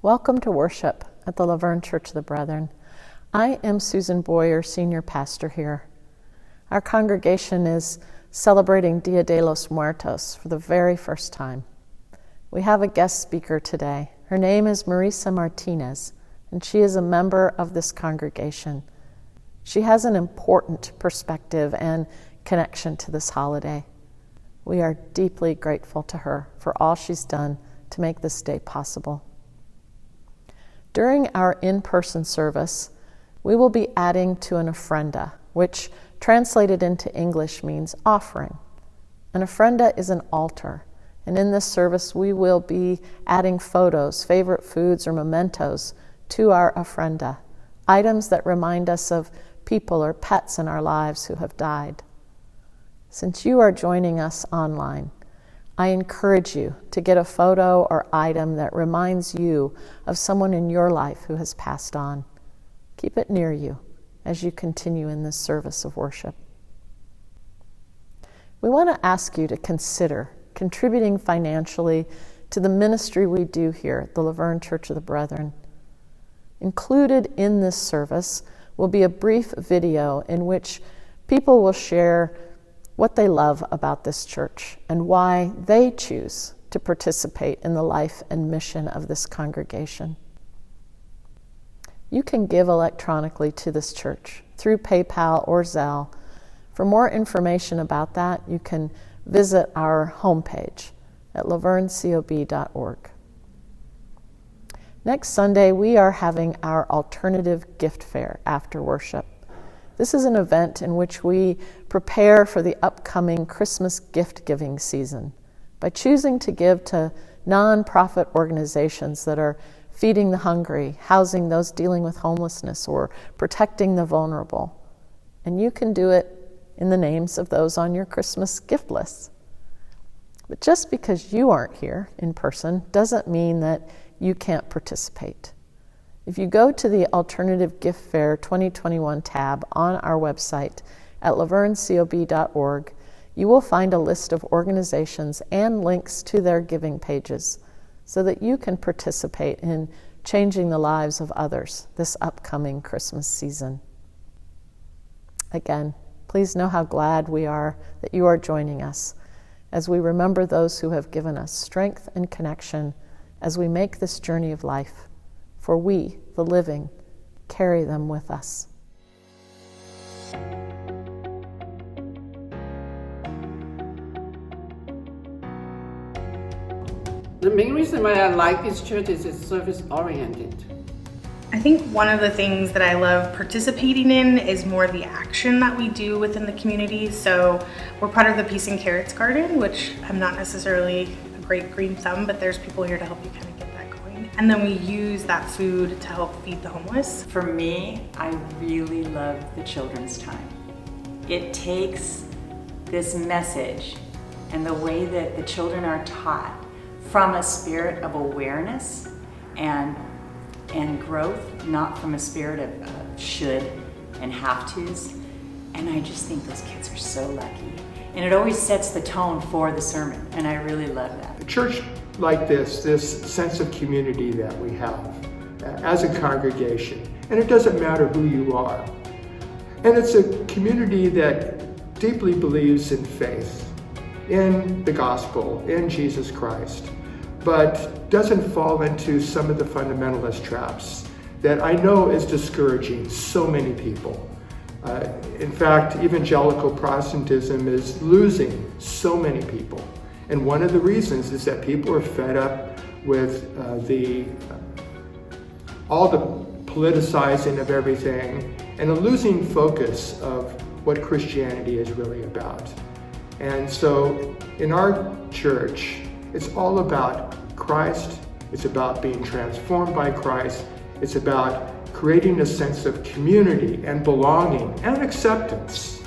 Welcome to worship at the Laverne Church of the Brethren. I am Susan Boyer, Senior Pastor here. Our congregation is celebrating Dia de los Muertos for the very first time. We have a guest speaker today. Her name is Marissa Martinez, and she is a member of this congregation. She has an important perspective and connection to this holiday. We are deeply grateful to her for all she's done to make this day possible. During our in-person service, we will be adding to an ofrenda, which translated into English means offering. An ofrenda is an altar, and in this service we will be adding photos, favorite foods, or mementos to our ofrenda, items that remind us of people or pets in our lives who have died. Since you are joining us online, I encourage you to get a photo or item that reminds you of someone in your life who has passed on. Keep it near you as you continue in this service of worship. We want to ask you to consider contributing financially to the ministry we do here at the Laverne Church of the Brethren. Included in this service will be a brief video in which people will share what they love about this church and why they choose to participate in the life and mission of this congregation. You can give electronically to this church through PayPal or Zelle. For more information about that, you can visit our homepage at lavernecob.org. Next Sunday, we are having our alternative gift fair after worship. This is an event in which we prepare for the upcoming Christmas gift-giving season by choosing to give to nonprofit organizations that are feeding the hungry, housing those dealing with homelessness, or protecting the vulnerable. And you can do it in the names of those on your Christmas gift lists. But just because you aren't here in person doesn't mean that you can't participate. If you go to the Alternative Gift Fair 2021 tab on our website at lavernecob.org, you will find a list of organizations and links to their giving pages so that you can participate in changing the lives of others this upcoming Christmas season. Again, please know how glad we are that you are joining us as we remember those who have given us strength and connection as we make this journey of life. For we, the living, carry them with us. The main reason why I like this church is it's service-oriented. I think one of the things that I love participating in is more the action that we do within the community. So we're part of the Peace and Carrots Garden, which I'm not necessarily a great green thumb, but there's people here to help you kind of get that going. And then we use that food to help feed the homeless. For me, I really love the children's time. It takes this message and the way that the children are taught from a spirit of awareness and growth, not from a spirit of should and have tos. And I just think those kids are so lucky. And it always sets the tone for the sermon, and I really love that. A church like this sense of community that we have as a congregation, and it doesn't matter who you are. And it's a community that deeply believes in faith, in the gospel, in Jesus Christ, but doesn't fall into some of the fundamentalist traps that I know is discouraging so many people. In fact, evangelical Protestantism is losing so many people. And one of the reasons is that people are fed up with all the politicizing of everything and a losing focus of what Christianity is really about. And so in our church, it's all about Christ. It's about being transformed by Christ. It's about creating a sense of community and belonging and acceptance.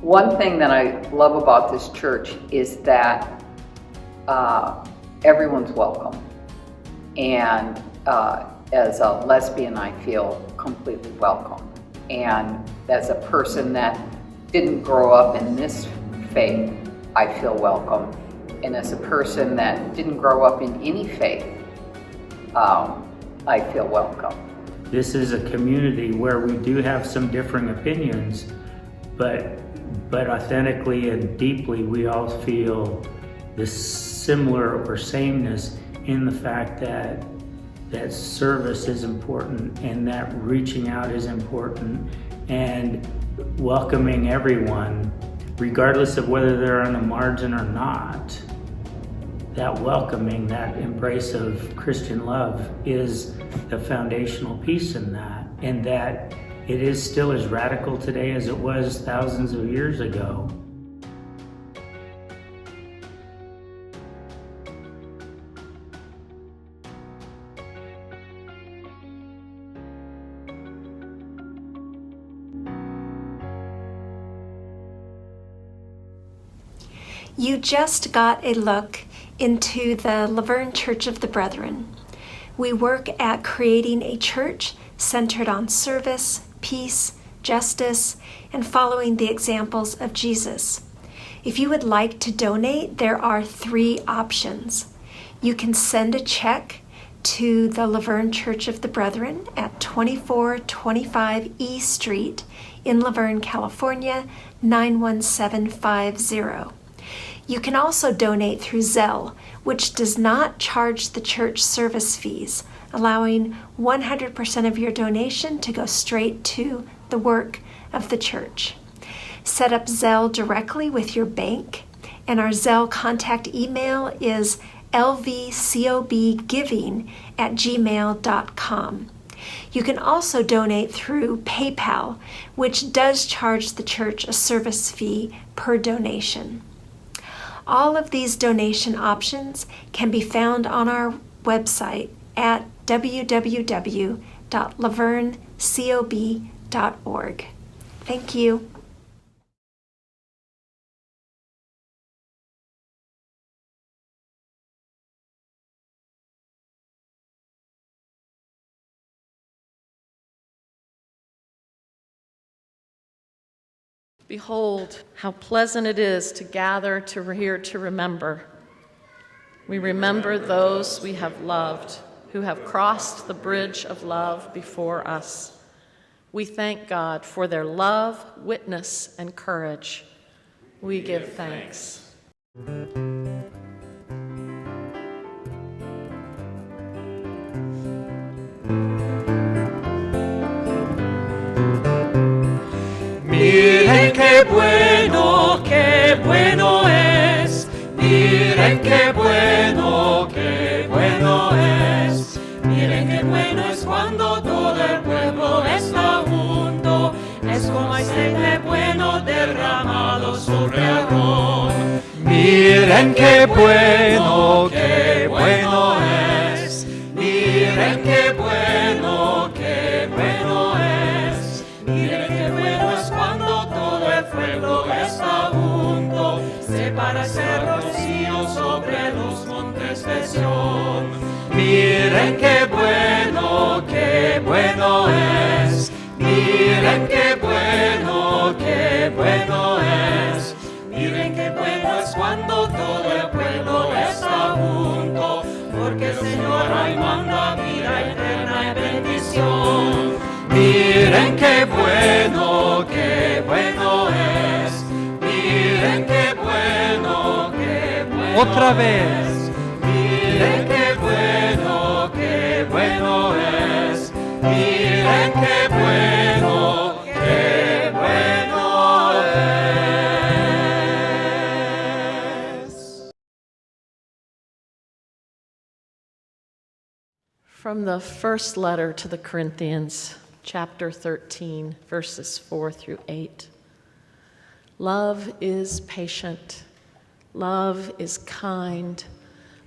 One thing that I love about this church is that everyone's welcome. And as a lesbian, I feel completely welcome. And as a person that didn't grow up in this faith, I feel welcome. And as a person that didn't grow up in any faith, I feel welcome. This is a community where we do have some differing opinions, but authentically and deeply we all feel this similar or sameness in the fact that service is important and that reaching out is important and welcoming everyone, regardless of whether they're on the margin or not. That welcoming, that embrace of Christian love is the foundational piece in that, and that it is still as radical today as it was thousands of years ago. You just got a look into the Laverne Church of the Brethren. We work at creating a church centered on service, peace, justice, and following the examples of Jesus. If you would like to donate, there are 3 options. You can send a check to the Laverne Church of the Brethren at 2425 E Street in Laverne, California, 91750. You can also donate through Zelle, which does not charge the church service fees, allowing 100% of your donation to go straight to the work of the church. Set up Zelle directly with your bank, and our Zelle contact email is lvcobgiving@gmail.com. You can also donate through PayPal, which does charge the church a service fee per donation. All of these donation options can be found on our website at www.lavernecob.org. Thank you. Behold, how pleasant it is to gather here to remember. We remember those we have loved, who have crossed the bridge of love before us. We thank God for their love, witness, and courage. We give thanks. Miren qué bueno es. Miren qué bueno es. Miren qué bueno es cuando todo el pueblo está junto. Es como aceite bueno derramado sobre Aarón. Miren qué bueno es. Miren qué bueno es. Miren qué bueno es cuando todo el pueblo está junto. Se parece rocío sobre los montes de Sión. Miren qué bueno es. Miren qué bueno es. Miren qué bueno es cuando todo el pueblo está junto. Porque el Señor ahí manda vida eterna y bendición. Miren qué bueno es. Miren qué bueno otra vez. Miren qué bueno es. Miren qué bueno es. From the first letter to the Corinthians, chapter 13, verses 4 through 8. Love is patient. Love is kind.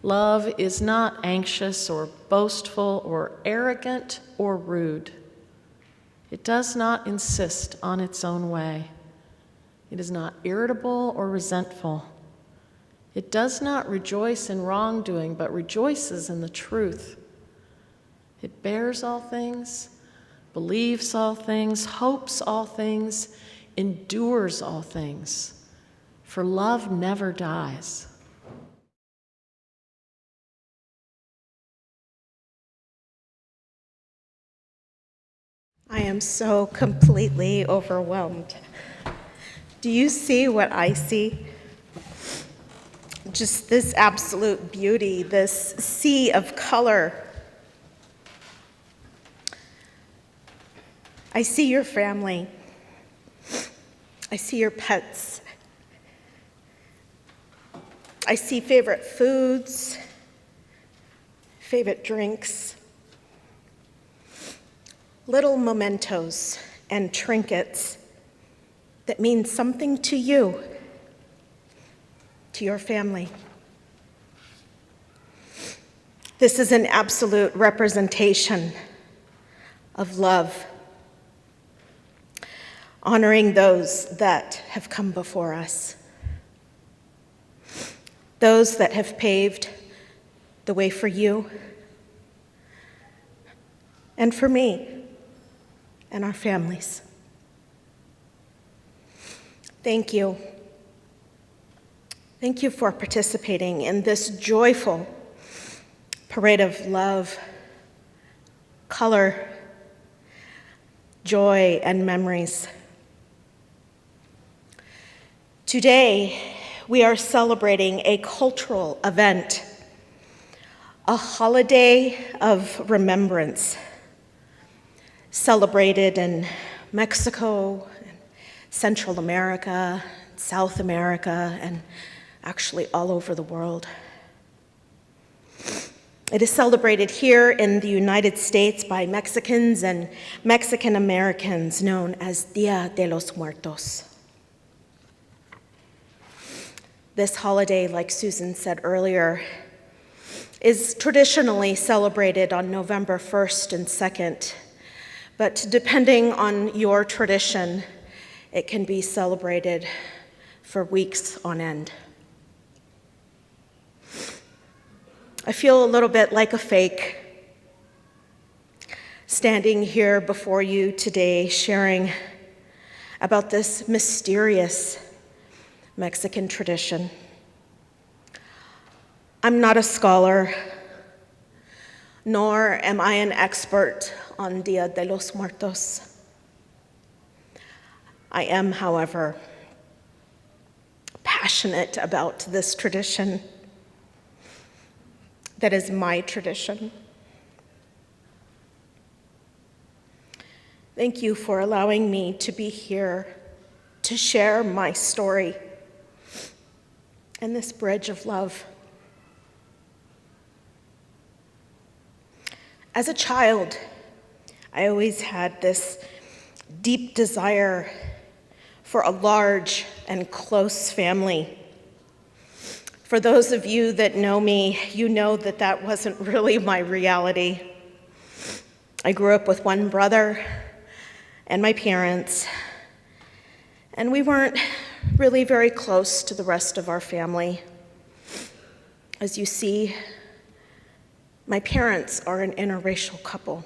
Love is not anxious or boastful or arrogant or rude. It does not insist on its own way. It is not irritable or resentful. It does not rejoice in wrongdoing, but rejoices in the truth. It bears all things, believes all things, hopes all things, endures all things. For love never dies. I am so completely overwhelmed. Do you see what I see? Just this absolute beauty, this sea of color. I see your family. I see your pets. I see favorite foods, favorite drinks, little mementos and trinkets that mean something to you, to your family. This is an absolute representation of love, honoring those that have come before us, those that have paved the way for you and for me and our families. Thank you. Thank you for participating in this joyful parade of love, color, joy, and memories. Today, we are celebrating a cultural event, a holiday of remembrance, celebrated in Mexico, Central America, South America, and actually all over the world. It is celebrated here in the United States by Mexicans and Mexican Americans, known as Dia de los Muertos. This holiday, like Susan said earlier, is traditionally celebrated on November 1st and 2nd, but depending on your tradition, it can be celebrated for weeks on end. I feel a little bit like a fake, standing here before you today sharing about this mysterious Mexican tradition. I'm not a scholar, nor am I an expert on Dia de los Muertos. I am, however, passionate about this tradition that is my tradition. Thank you for allowing me to be here to share my story and this bridge of love. As a child, I always had this deep desire for a large and close family. For those of you that know me, you know that that wasn't really my reality. I grew up with one brother and my parents, and we weren't really very close to the rest of our family. As you see, my parents are an interracial couple,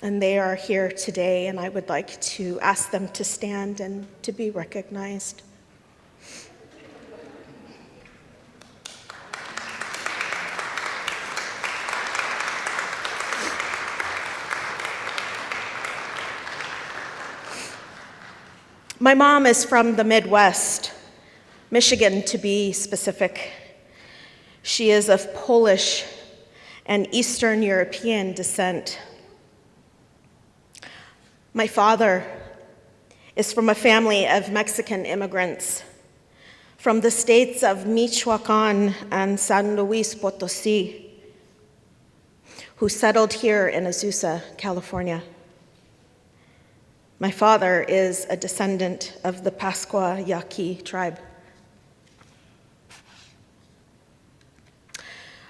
and they are here today, and I would like to ask them to stand and to be recognized. My mom is from the Midwest, Michigan to be specific. She is of Polish and Eastern European descent. My father is from a family of Mexican immigrants from the states of Michoacan and San Luis Potosí, who settled here in Azusa, California. My father is a descendant of the Pascua Yaqui tribe.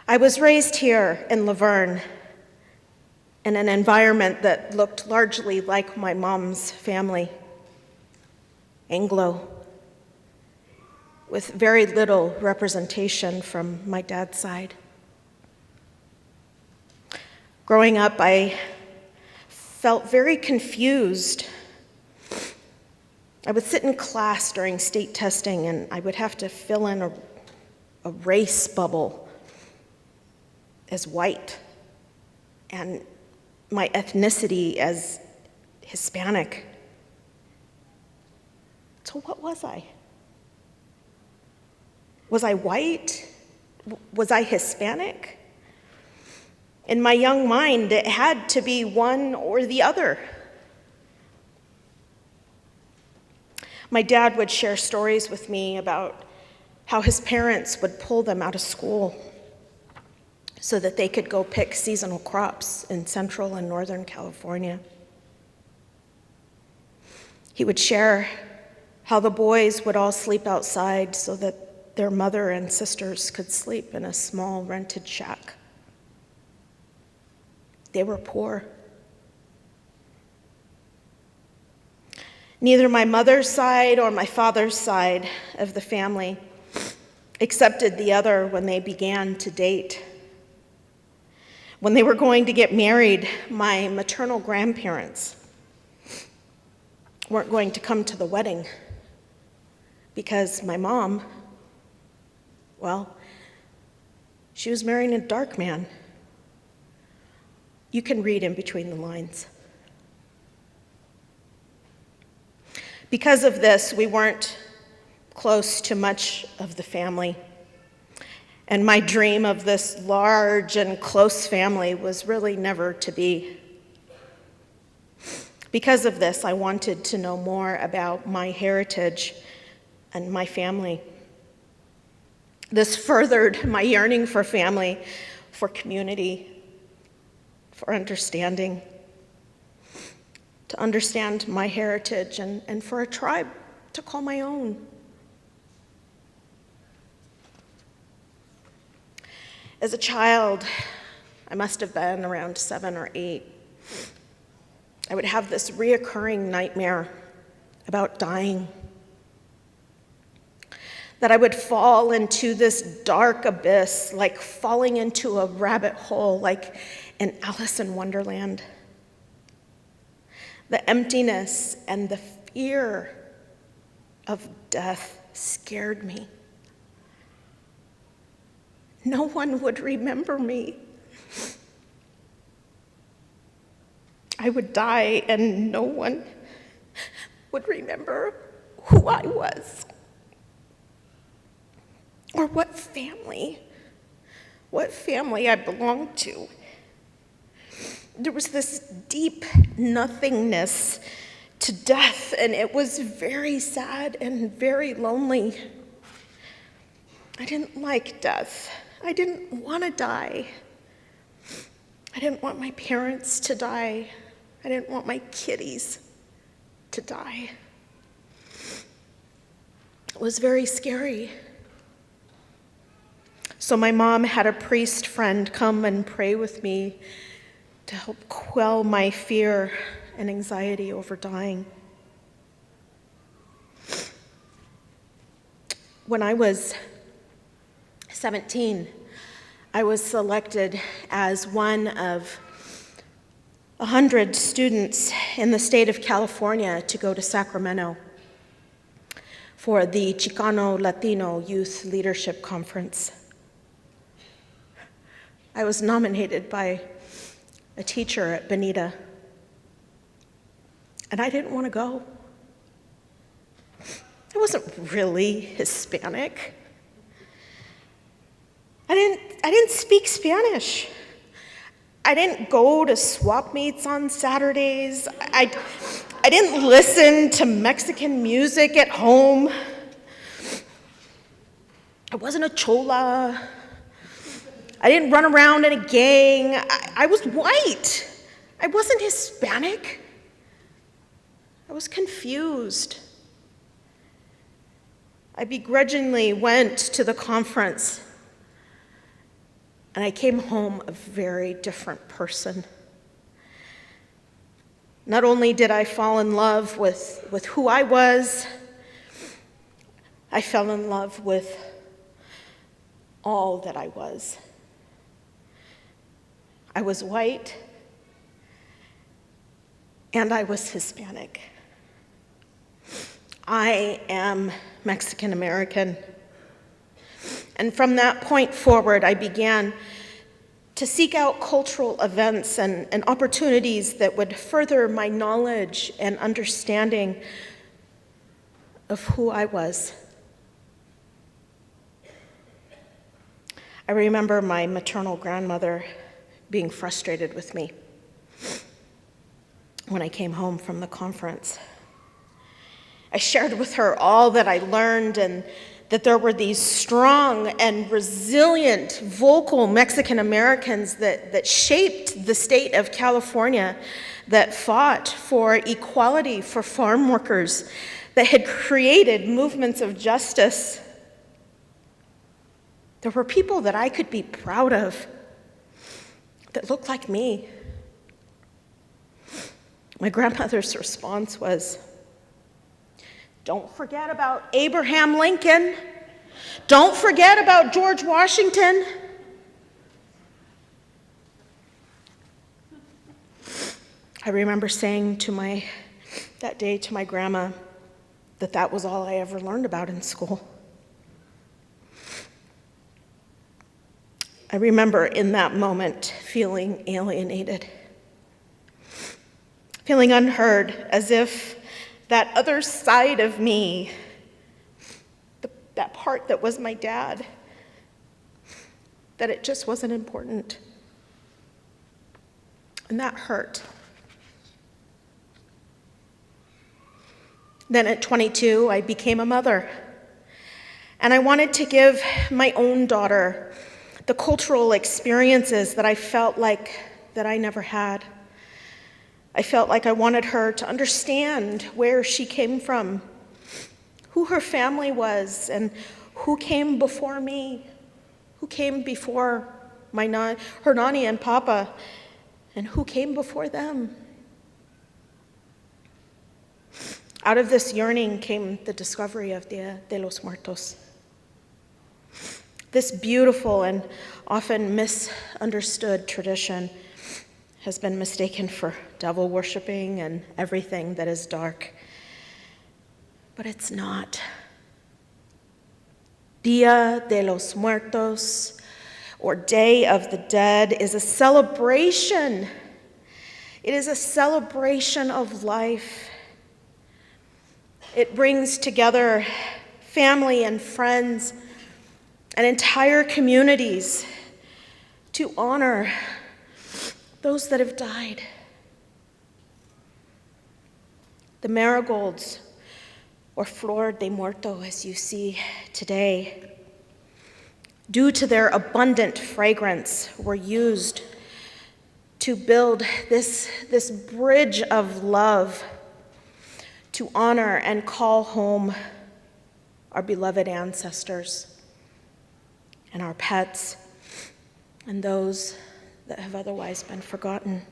I was raised here in Laverne in an environment that looked largely like my mom's family, Anglo, with very little representation from my dad's side. Growing up, I felt very confused. I would sit in class during state testing and I would have to fill in a race bubble as white. And my ethnicity as Hispanic. So what was I? Was I white? Was I Hispanic? In my young mind, it had to be one or the other. My dad would share stories with me about how his parents would pull them out of school so that they could go pick seasonal crops in Central and Northern California. He would share how the boys would all sleep outside so that their mother and sisters could sleep in a small rented shack. They were poor. Neither my mother's side or my father's side of the family accepted the other when they began to date. When they were going to get married, my maternal grandparents weren't going to come to the wedding because my mom, well, she was marrying a dark man. You can read in between the lines. Because of this, we weren't close to much of the family. And my dream of this large and close family was really never to be. Because of this, I wanted to know more about my heritage and my family. This furthered my yearning for family, for community, for understanding, to understand my heritage and for a tribe to call my own. As a child, I must have been around 7 or 8, I would have this reoccurring nightmare about dying. That I would fall into this dark abyss, like falling into a rabbit hole, like in Alice in Wonderland. The emptiness and the fear of death scared me. No one would remember me. I would die and no one would remember who I was or what family I belonged to. There was this deep nothingness to death, and it was very sad and very lonely. I didn't like death. I didn't want to die. I didn't want my parents to die. I didn't want my kitties to die. It was very scary. So my mom had a priest friend come and pray with me to help quell my fear and anxiety over dying. When I was 17, I was selected as one of 100 students in the state of California to go to Sacramento for the Chicano Latino Youth Leadership Conference. I was nominated by a teacher at Bonita, and I didn't want to go. I wasn't really Hispanic. I didn't speak Spanish. I didn't go to swap meets on Saturdays. I didn't listen to Mexican music at home. I wasn't a chola. I didn't run around in a gang. I was white. I wasn't Hispanic. I was confused. I begrudgingly went to the conference, and I came home a very different person. Not only did I fall in love with who I was, I fell in love with all that I was. I was white, and I was Hispanic. I am Mexican American. And from that point forward, I began to seek out cultural events and opportunities that would further my knowledge and understanding of who I was. I remember my maternal grandmother being frustrated with me when I came home from the conference. I shared with her all that I learned and that there were these strong and resilient, vocal Mexican Americans that shaped the state of California, that fought for equality for farm workers, that had created movements of justice. There were people that I could be proud of that looked like me. My grandmother's response was, "Don't forget about Abraham Lincoln. Don't forget about George Washington." I remember saying that day to my grandma that was all I ever learned about in school. I remember in that moment feeling alienated, feeling unheard, as if that other side of me, that part that was my dad, that it just wasn't important. And that hurt. Then at 22, I became a mother. And I wanted to give my own daughter the cultural experiences that I felt like that I never had. I felt like I wanted her to understand where she came from, who her family was, and who came before me, who came before her Nani and Papa, and who came before them. Out of this yearning came the discovery of Dia de los Muertos. This beautiful and often misunderstood tradition has been mistaken for devil worshiping and everything that is dark. But it's not. Dia de los Muertos, or Day of the Dead, is a celebration. It is a celebration of life. It brings together family and friends and entire communities to honor those that have died. The marigolds, or Flor de Muerto, as you see today, due to their abundant fragrance, were used to build this bridge of love to honor and call home our beloved ancestors and our pets and those that have otherwise been forgotten.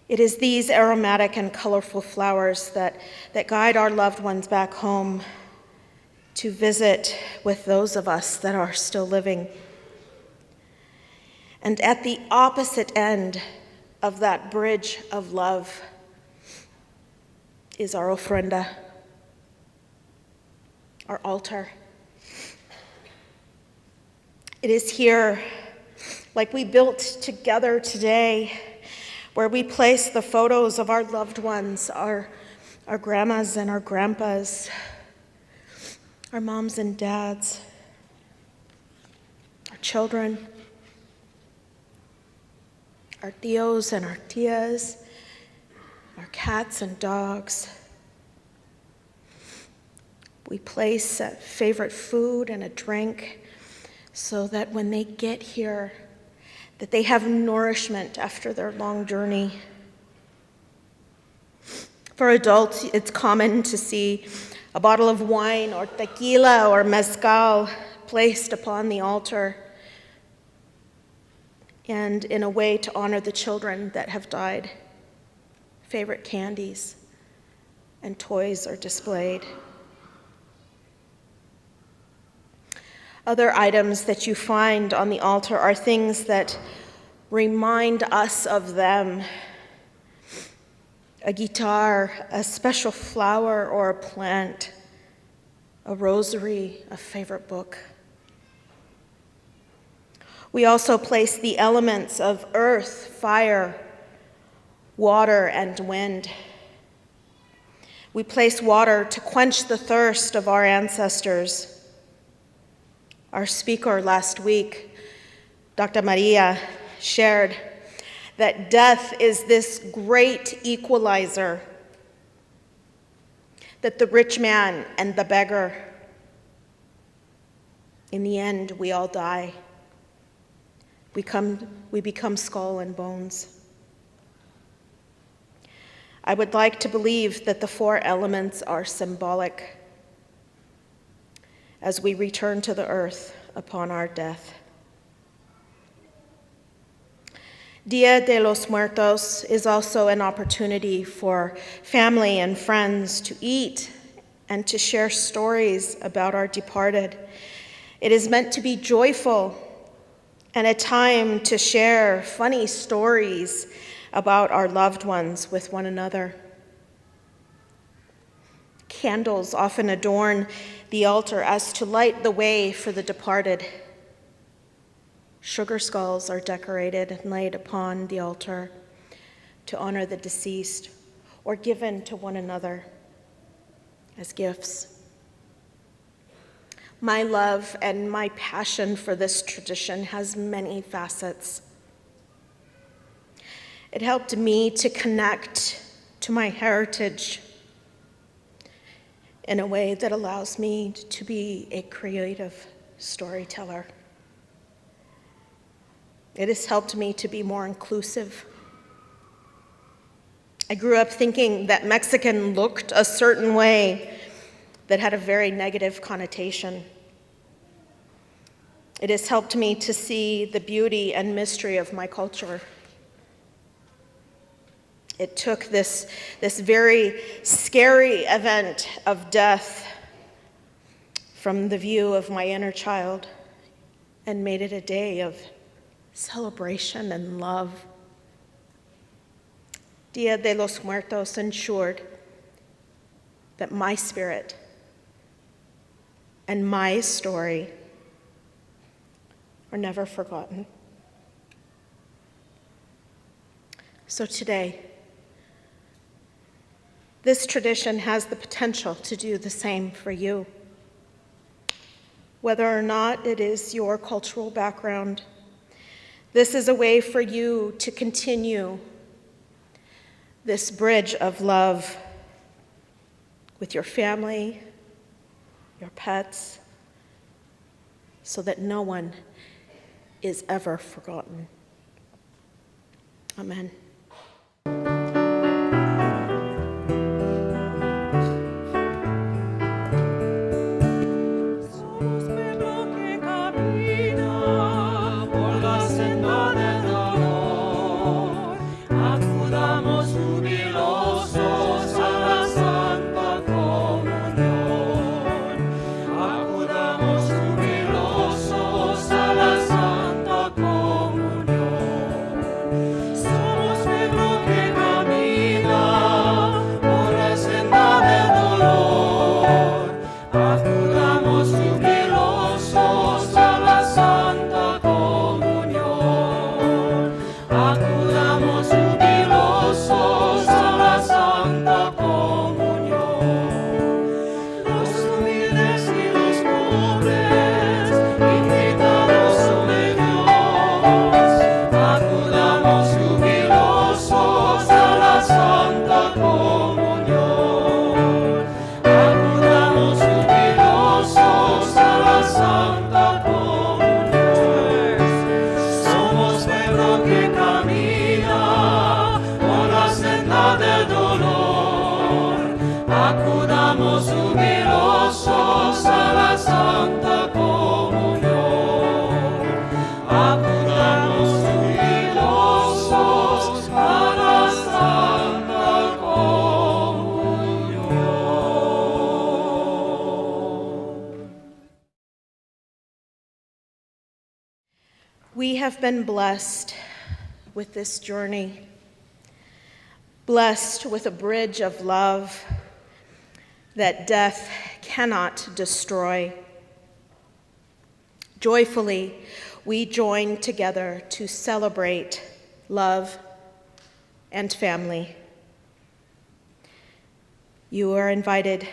It is these aromatic and colorful flowers that guide our loved ones back home to visit with those of us that are still living. And at the opposite end of that bridge of love is our ofrenda, our altar. It is here, like we built together today, where we place the photos of our loved ones, our grandmas and our grandpas, our moms and dads, our children, our tios and our tias, our cats and dogs. We place a favorite food and a drink so that when they get here, that they have nourishment after their long journey. For adults, it's common to see a bottle of wine or tequila or mezcal placed upon the altar, and in a way to honor the children that have died. Favorite candies and toys are displayed. Other items that you find on the altar are things that remind us of them. A guitar, a special flower or a plant, a rosary, a favorite book. We also place the elements of earth, fire, water, and wind. We place water to quench the thirst of our ancestors. Our speaker last week, Dr. Maria, shared that death is this great equalizer, that the rich man and the beggar, in the end, we all die. We become skull and bones. I would like to believe that the four elements are symbolic as we return to the earth upon our death. Dia de los Muertos is also an opportunity for family and friends to eat and to share stories about our departed. It is meant to be joyful and a time to share funny stories about our loved ones with one another. Candles often adorn the altar as to light the way for the departed. Sugar skulls are decorated and laid upon the altar to honor the deceased or given to one another as gifts. My love and my passion for this tradition has many facets. It helped me to connect to my heritage in a way that allows me to be a creative storyteller. It has helped me to be more inclusive. I grew up thinking that Mexican looked a certain way that had a very negative connotation. It has helped me to see the beauty and mystery of my culture. It took this very scary event of death from the view of my inner child and made it a day of celebration and love. Dia de los Muertos ensured that my spirit and my story are never forgotten. So today, this tradition has the potential to do the same for you. Whether or not it is your cultural background, this is a way for you to continue this bridge of love with your family, your pets, so that no one is ever forgotten. Amen. Somos pueblo que camina por la senda del dolor. Acudamos jubilosos a la santa comunión. Acudamos jubilosos a la santa comunión. Somos pueblo que camina por la senda del dolor. Acudamos jubilosos a la santa comunión. Acudamos jubilosos a la santa comunión. Los humildes y los pobres, invitados son de Dios. Acudamos jubilosos a la santa comunión. Acudamos jubilosos a la santa comunión. Somos pueblo que camina por la senda del dolor. Acudamos jubilosos a la santa comunión. Acudamos jubilosos a la santa comunión. We have been blessed with this journey, blessed with a bridge of love that death cannot destroy. Joyfully, we join together to celebrate love and family. You are invited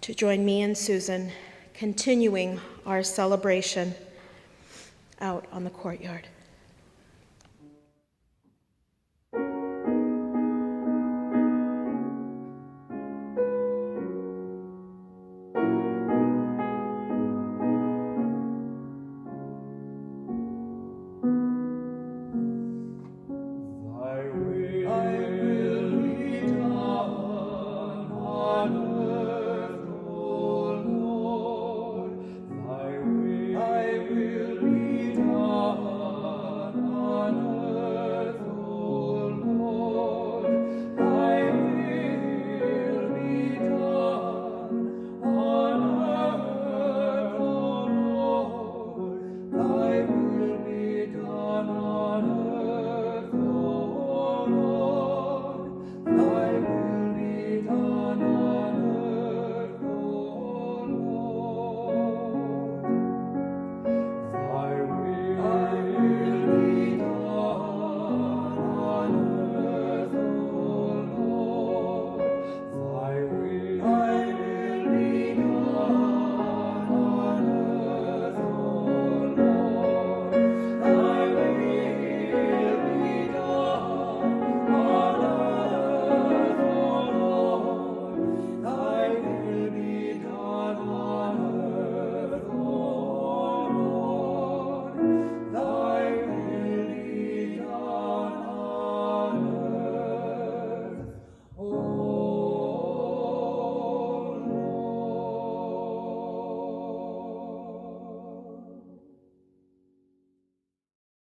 to join me and Susan continuing our celebration out on the courtyard.